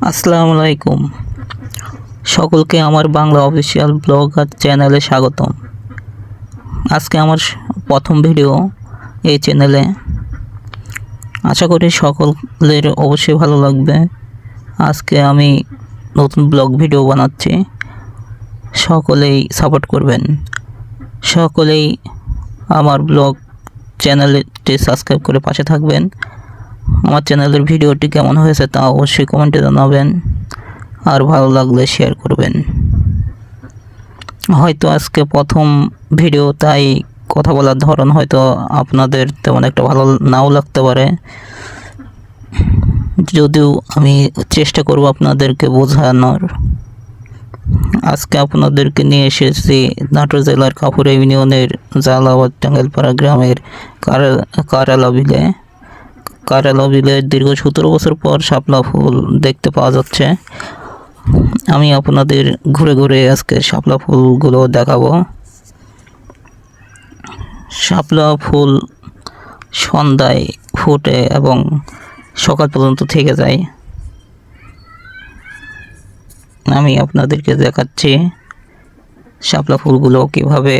আসসালামু আলাইকুম। সকলকে আমার বাংলা অফিসিয়াল ব্লগ আর চ্যানেলে স্বাগতম। আজকে আমার প্রথম ভিডিও এই চ্যানেলে। আশা করি সকলের অবশ্যই ভালো লাগবে। আজকে আমি নতুন ব্লগ ভিডিও বানাচ্ছি, সকলেই সাপোর্ট করবেন। সকলেই আমার ব্লগ চ্যানেলটি সাবস্ক্রাইব করে পাশে থাকবেন। আমার চ্যানেলের ভিডিওটি কেমন হয়েছে তা অবশ্যই কমেন্টে জানাবেন, আর ভালো লাগলে শেয়ার করবেন। হয়তো আজকে প্রথম ভিডিও, তাই কথা বলার ধরন হয়তো আপনাদের তেমন একটা ভালো নাও লাগতে পারে, যদিও আমি চেষ্টা করব আপনাদেরকে বোঝানোর। আজকে আপনাদেরকে নিয়ে এসেছি নাটোর জেলার কাপুর ইউনিয়নের জালাবাদ টাঙ্গাইলপাড়া গ্রামের কারালা বিলে। কারালা বিলে দীর্ঘ 17 বছর পর শাপলা ফুল দেখতে পাওয়া যাচ্ছে। আমি আপনাদের ঘুরে ঘুরে আজকে শাপলা ফুলগুলো দেখাবো। শাপলা ফুল সন্ধ্যায় ফুটে এবং সকাল পর্যন্ত থেকে যায়। আমি আপনাদেরকে দেখাচ্ছি শাপলা ফুলগুলো কিভাবে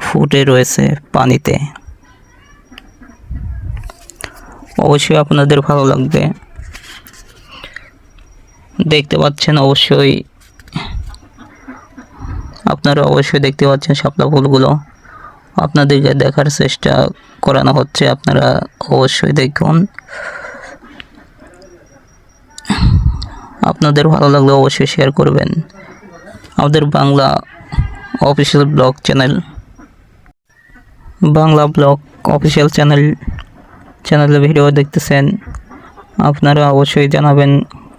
ফুটে রয়েছে পানিতে। অবশ্যই আপনাদের ভালো লাগবে। দেখতে পাচ্ছেন আপনারা অবশ্যই দেখতে পাচ্ছেন শাপলা ফুলগুলো। আপনাদেরকে দেখার চেষ্টা করানো হচ্ছে, আপনারা অবশ্যই দেখুন। আপনাদের ভালো লাগলে অবশ্যই শেয়ার করবেন। আমাদের Bangla official blog channel, Bangla blog official চ্যানেলে ভিডিও দেখতেছেন, আপনারা অবশ্যই জানাবেন,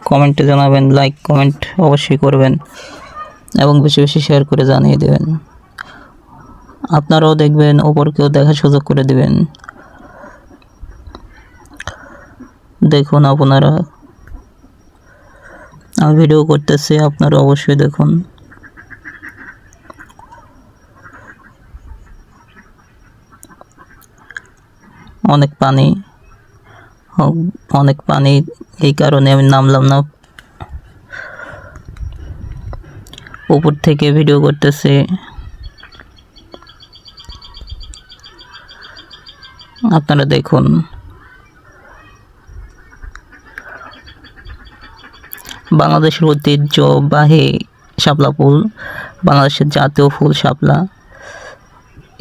কমেন্টে জানাবেন, লাইক কমেন্ট অবশ্যই করবেন এবং বেশি বেশি শেয়ার করে জানিয়ে দেবেন। আপনারাও দেখবেন, অপরকেও দেখার সুযোগ করে দেবেন। দেখুন, আপনারা, আমি ভিডিও করতেছি, আপনারা অবশ্যই দেখুন। অনেক পানি, এই কারণে আমি নামলাম না, উপর থেকে ভিডিও করতেছি। আপনারা দেখুন। বাংলাদেশের ঐতিহ্যবাহী শাপলা ফুল, বাংলাদেশের জাতীয় ফুল শাপলা,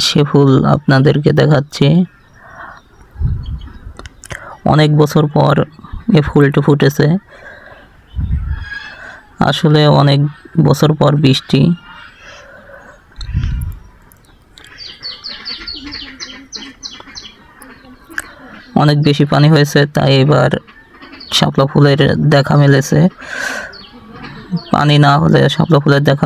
সে ফুল আপনাদেরকে দেখাচ্ছি। অনেক বছর পর এই ফুলটি ফুটেছে। আসলে অনেক বছর পর বৃষ্টি, অনেক বেশি পানি হয়েছে, তাই এবার শাপলা ফুলের দেখা মিলেছে। পানি না হলে শাপলা ফুলের দেখা